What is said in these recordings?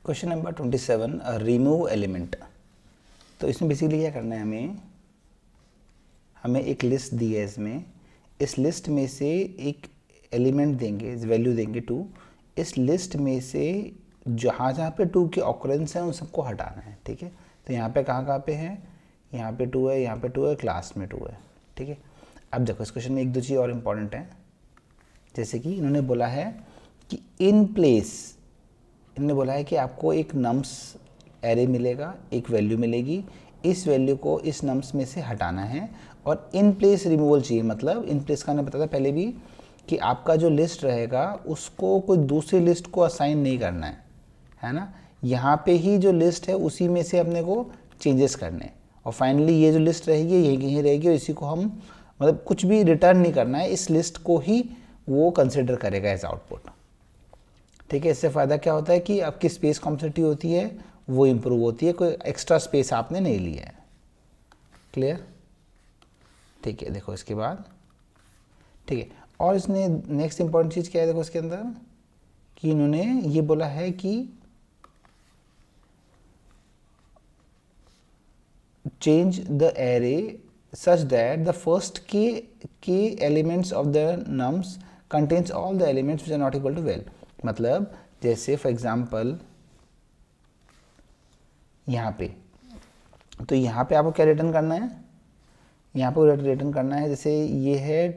Question number 27, remove element. तो इसमें basically क्या करना है, हमें एक लिस्ट दी है। इसमें इस लिस्ट में से एक एलिमेंट देंगे, वैल्यू देंगे 2। इस लिस्ट में से जहाँ जहाँ पे 2 के ऑकरेंस हैं उन सबको हटाना है। ठीक है, तो यहाँ पे कहाँ पे है, यहाँ पे 2 है, यहाँ पे 2 है, क्लास में 2 है। ठीक है, अब देखो इस क्वेश्चन में एक दो चीज़ और इम्पॉर्टेंट है। जैसे कि इन्होंने बोला है कि इन प्लेस, इन्होंने बोला है कि आपको एक नम्स एरे मिलेगा, एक वैल्यू मिलेगी, इस वैल्यू को इस नम्स में से हटाना है और इन प्लेस रिमूवल चाहिए। मतलब इन प्लेस का हमने बताया पहले भी कि आपका जो लिस्ट रहेगा उसको कोई दूसरी लिस्ट को असाइन नहीं करना है ना। यहाँ पे ही जो लिस्ट है उसी में से अपने को चेंजेस करने हैं और फाइनली ये जो लिस्ट रहेगी यही कहीं रहेगी और इसी को हम मतलब कुछ भी रिटर्न नहीं करना है, इस लिस्ट को ही वो कंसिडर करेगा एज आउटपुट। ठीक है, इससे फ़ायदा क्या होता है कि आपकी स्पेस कॉम्प्लेक्सिटी होती है वो इम्प्रूव होती है, कोई एक्स्ट्रा स्पेस आपने नहीं लिया है। क्लियर? ठीक है, देखो इसके बाद ठीक है, और इसने नेक्स्ट इंपॉर्टेंट चीज़ क्या है, देखो इसके अंदर कि इन्होंने ये बोला है कि change the array such that the first k elements of the nums contains all the elements which are not equal to val. मतलब जैसे फॉर एग्जाम्पल यहाँ पे, तो यहाँ पे आपको क्या रिटर्न करना है, यहाँ पे रिटर्न करना है जैसे ये है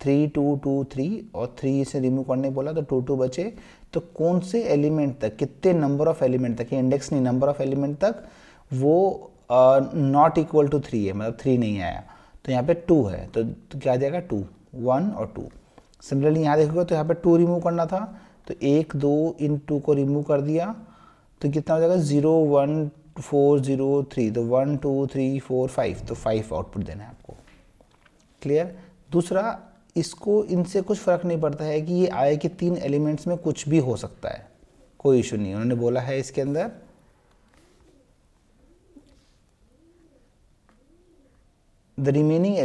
3 2 2 3 और 3 से रिमूव करने बोला तो 2 2 बचे। तो कौन से एलिमेंट तक, कितने नंबर ऑफ एलिमेंट तक, इंडेक्स नहीं नंबर ऑफ एलिमेंट तक वो नॉट इक्वल टू 3 है, मतलब 3 नहीं आया। तो यहाँ पे 2 है तो क्या आ जाएगा 2, 1 और 2। सिमिलरली यहाँ देखोगे तो यहाँ पे 2 रिमूव करना था तो 1 2 इन 2 को रिमूव कर दिया तो कितना हो जाएगा 0 1 4 0 3, तो 1 2 3 4 5, तो 5 आउटपुट देना है आपको। क्लियर? दूसरा, इसको इनसे कुछ फ़र्क नहीं पड़ता है कि ये आए कि 3 एलिमेंट्स में कुछ भी हो सकता है, कोई इशू नहीं। उन्होंने बोला है इसके अंदर the remaining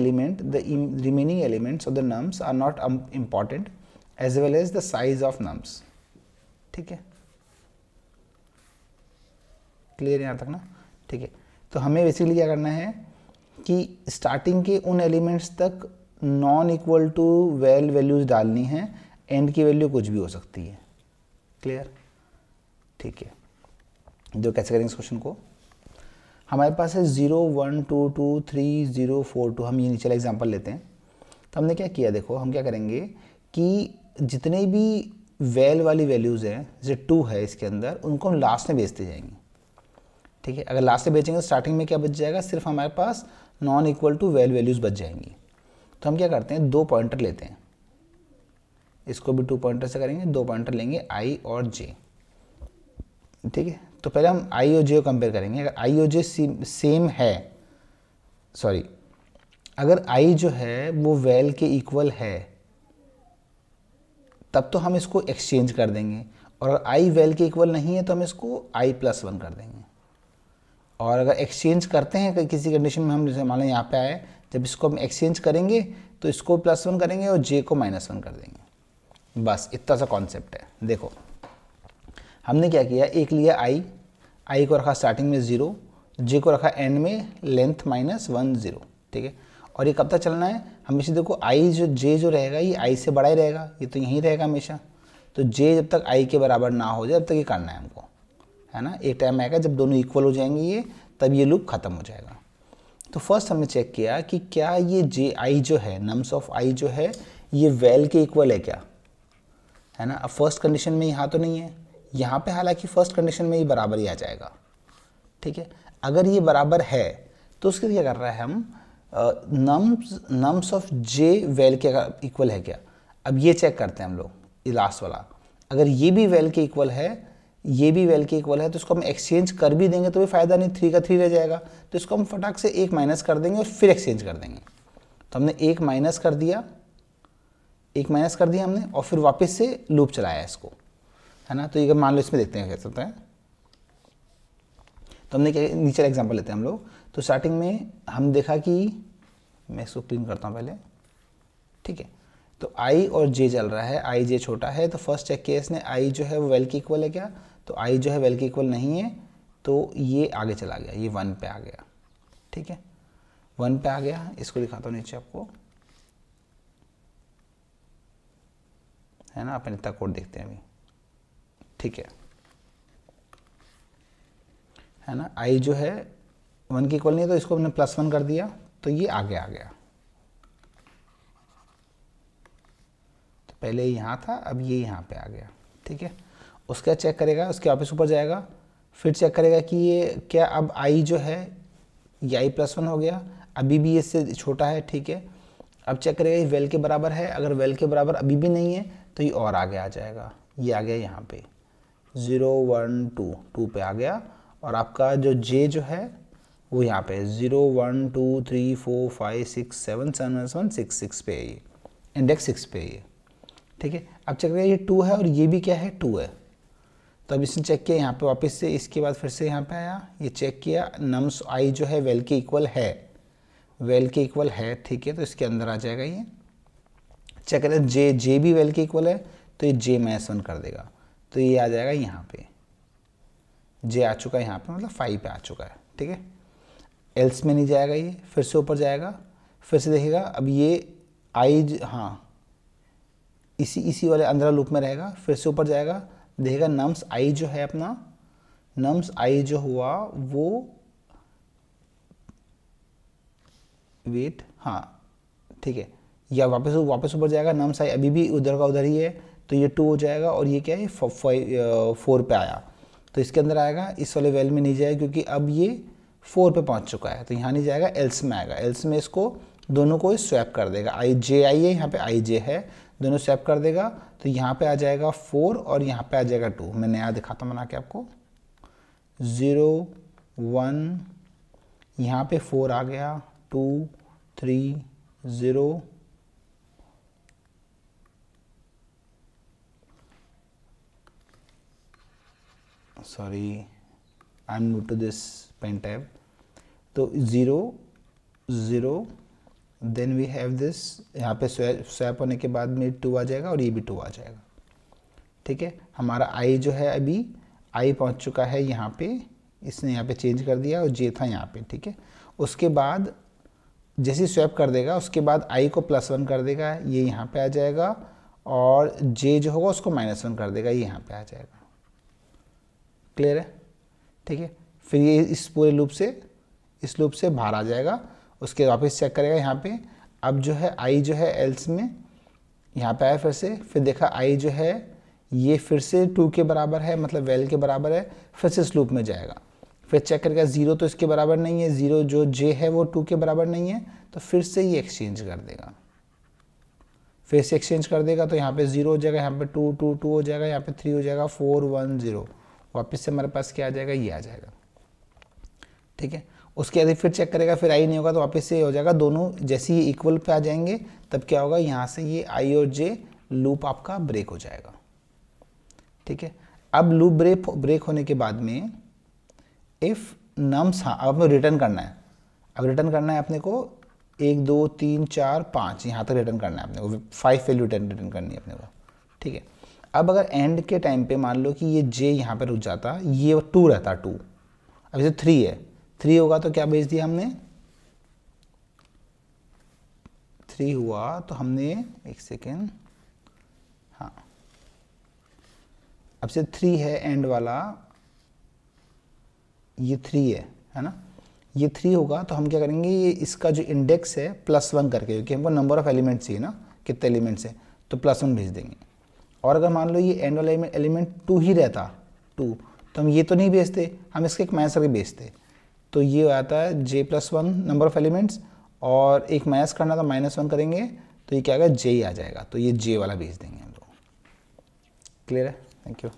elements of the nums are not important as well as the size of nums। ठीक है, क्लियर यहाँ तक ना? ठीक है, तो हमें बेसिकली क्या करना है कि स्टार्टिंग के उन एलिमेंट्स तक non equal to well values डालनी है, एंड की वैल्यू कुछ भी हो सकती है। क्लियर? ठीक है, जो कैसे करेंगे इस क्वेश्चन को, हमारे पास है 0 1 2 2 3 0 4 2। हम ये नीचे एग्जांपल लेते हैं। तो हमने क्या किया, देखो हम क्या करेंगे कि जितने भी वेल वाली वैल्यूज़ हैं, जैसे 2 है इसके अंदर, उनको हम लास्ट में बेचते जाएंगे। ठीक है, अगर लास्ट में बेचेंगे तो स्टार्टिंग में क्या बच जाएगा, सिर्फ हमारे पास non equal to val values बच जाएंगी। तो हम क्या करते हैं, 2 पॉइंटर लेते हैं, इसको भी 2 पॉइंटर से करेंगे, 2 पॉइंटर लेंगे i और j। ठीक है, तो पहले हम i और j को कंपेयर करेंगे। अगर i और j सेम है, सॉरी, अगर i जो है वो वेल के इक्वल है तब तो हम इसको एक्सचेंज कर देंगे, और अगर i वेल के इक्वल नहीं है तो हम इसको i+1 कर देंगे। और अगर एक्सचेंज करते हैं किसी कंडीशन में, हम जैसे मान लो यहाँ पे आए, जब इसको हम एक्सचेंज करेंगे तो इसको +1 करेंगे और j को -1 कर देंगे। बस इतना सा कॉन्सेप्ट है। देखो हमने क्या किया, एक लिया i को रखा स्टार्टिंग में 0, j को रखा एंड में लेंथ -1 0। ठीक है, और ये कब तक चलना है, हमेशा देखो j जो रहेगा ये i से बड़ा ही रहेगा, ये तो यहीं रहेगा हमेशा। तो j जब तक i के बराबर ना हो जाए तब तक ये करना है हमको, है ना। एक टाइम आएगा जब दोनों इक्वल हो जाएंगे ये, तब ये लूप खत्म हो जाएगा। तो फर्स्ट हमने चेक किया कि क्या ये i जो है, नम्स ऑफ i जो है ये वेल के इक्वल है क्या, है ना। अब फर्स्ट कंडीशन में यहाँ तो नहीं है, यहाँ पे हालांकि फर्स्ट कंडीशन में ये बराबर ही आ जाएगा। ठीक है, अगर ये बराबर है तो उसके लिए क्या कर रहा है हम, नम्स ऑफ j वेल के इक्वल है क्या। अब ये चेक करते हैं हम लोग, ये लास्ट वाला, अगर ये भी वेल के इक्वल है, ये भी वेल के इक्वल है, तो इसको हम एक्सचेंज कर भी देंगे तो भी फायदा नहीं, 3 का 3 रह जाएगा। तो इसको हम फटाक से 1 माइनस कर देंगे और फिर एक्सचेंज कर देंगे। तो हमने 1 माइनस कर दिया, 1 माइनस कर दिया हमने, और फिर वापस से लूप चलाया इसको, है ना। तो ये मान लो इसमें देखते हैं कैसे होता है। तो हमने क्या, नीचे एग्जांपल लेते हैं हम लोग। तो स्टार्टिंग में हम देखा कि, मैं इसको क्लीन करता हूँ पहले। ठीक है, तो आई और जे चल रहा है, आई जे छोटा है, तो फर्स्ट चेक किया इसने आई जो है वो वेल के इक्वल है क्या, तो आई जो है वेल के इक्वल नहीं है, तो ये आगे चला गया, ये 1 पे आ गया। ठीक है, 1 पे आ गया। इसको दिखाता हूँ नीचे आपको, है ना, अपन इतना कोड देखते हैं अभी। ठीक है ना, आई जो है 1 के इक्वल नहीं है, तो इसको हमने +1 कर दिया, तो ये आगे आ गया। तो पहले यहाँ था, अब ये यहाँ पे आ गया। ठीक है, उसका चेक करेगा, उसके वापस ऊपर जाएगा, फिर चेक करेगा कि ये क्या अब आई जो है ये आई +1 हो गया, अभी भी इससे छोटा है। ठीक है, अब चेक करेगा ये वेल के बराबर है, अगर वेल के बराबर अभी भी नहीं है तो ये और आगे आ जाएगा, ये आ गया यहाँ पे 0 1 2 2 पे आ गया। और आपका जो जे जो है वो यहाँ पे 0 1 2 3 4 5 6 7 7 1 6 6 पे है, ये इंडेक्स 6 पे है ये। ठीक है, अब चेक करेगा ये 2 है और ये भी क्या है 2 है, तो अब इसने चेक किया यहाँ पे वापस से, इसके बाद फिर से यहाँ पे आया, ये चेक किया नम्स आई जो है वेल के इक्वल है, वेल के इक्वल है। ठीक है, तो इसके अंदर आ जाएगा ये। चेक करें जे भी वेल के इक्वल है, तो ये जे -1 कर देगा, तो ये आ जाएगा यहाँ पे, जे आ चुका है यहाँ पे, मतलब 5 पे आ चुका है। ठीक है, एल्स में नहीं जाएगा, ये फिर से ऊपर जाएगा, फिर से देखेगा अब ये आई, हाँ इसी वाले अंदर लूप में रहेगा, फिर से ऊपर जाएगा, देखेगा नम्स आई जो है अपना, नम्स आई जो हुआ वो वेट, हाँ ठीक है, या वापस ऊपर जाएगा, नम्स आई अभी भी उधर का उधर ही है, तो ये 2 हो जाएगा, और ये क्या है 4 पे आया, तो इसके अंदर आएगा, इस वाले वेल में नहीं जाएगा क्योंकि अब ये 4 पे पहुंच चुका है, तो यहाँ नहीं जाएगा, एल्स में आएगा। एल्स में इसको दोनों को स्वैप कर देगा, आई जे आई है, यहाँ पे आई जे है, दोनों स्वैप कर देगा, तो यहाँ पे आ जाएगा 4 और यहाँ पे आ जाएगा 2। मैं नया दिखाता हूँ बना के आपको, 0 1, यहाँ पे 4 आ गया, 2 3 0, sorry I am new to this pen tab, तो 0 0, देन वी हैव दिस, यहाँ पे स्वैप होने के बाद में 2 आ जाएगा और ये भी 2 आ जाएगा। ठीक है, हमारा आई जो है अभी आई पहुँच चुका है यहाँ पे, इसने यहाँ पे चेंज कर दिया और जे था यहाँ पे। ठीक है, उसके बाद जैसे स्वैप कर देगा उसके बाद आई को +1 कर देगा, ये यहाँ पे आ जाएगा, और जे जो होगा उसको -1 कर देगा, ये यहाँ पे आ जाएगा। क्लियर है? ठीक है, फिर ये इस पूरे लूप से बाहर आ जाएगा, उसके वापस चेक करेगा यहाँ पे, अब जो है आई जो है एल्स में यहाँ पे आया, फिर देखा आई जो है ये फिर से 2 के बराबर है, मतलब वेल के बराबर है, फिर से इस लूप में जाएगा, फिर चेक करेगा 0 तो इसके बराबर नहीं है, 0 जो जे है वो 2 के बराबर नहीं है, तो फिर से ये एक्सचेंज कर देगा, फिर से एक्सचेंज कर देगा, तो यहाँ पे 0 हो जाएगा, यहाँ पे 2 2 2 हो जाएगा, यहाँ पे 3 हो जाएगा, 4 1 0, वापस से हमारे पास क्या आ जाएगा, ये आ जाएगा। ठीक है, उसके बाद फिर चेक करेगा, फिर आई नहीं होगा तो वापस से हो जाएगा, दोनों जैसे ही इक्वल पे आ जाएंगे तब क्या होगा, यहाँ से ये आई और जे लूप आपका ब्रेक हो जाएगा। ठीक है, अब लूप ब्रेक होने के बाद में इफ़ नम्स, हाँ अब हमें रिटर्न करना है, अब रिटर्न करना है अपने को 1 2 3 4 5 यहाँ तक रिटर्न करना है अपने को, 5 वैल्यू रिटर्न करनी है अपने को। ठीक है, अब अगर एंड के टाइम पे मान लो कि ये जे यहाँ पे रुक जाता, ये 2 रहता 2, अब इसे 3 है, 3 होगा तो क्या भेज दिया हमने, 3 हुआ तो हमने, एक सेकेंड, हाँ अब से 3 है एंड वाला, ये 3 है ना, ये 3 होगा तो हम क्या करेंगे, ये इसका जो इंडेक्स है +1 करके, क्योंकि हमको नंबर ऑफ एलिमेंट्स चाहिए ना, कितने एलिमेंट्स है, तो +1 भेज देंगे। और अगर मान लो ये एंड वाला एलिमेंट 2 ही रहता, 2, तो हम ये तो नहीं भेजते, हम इसके एक माइनस करके भेजते, तो ये आता है j+1 नंबर ऑफ एलिमेंट्स, और एक माइनस करना तो -1 करेंगे, तो ये क्या आएगा, j आ जाएगा, तो ये j वाला भेज देंगे हम लोग। क्लियर है? Thank you.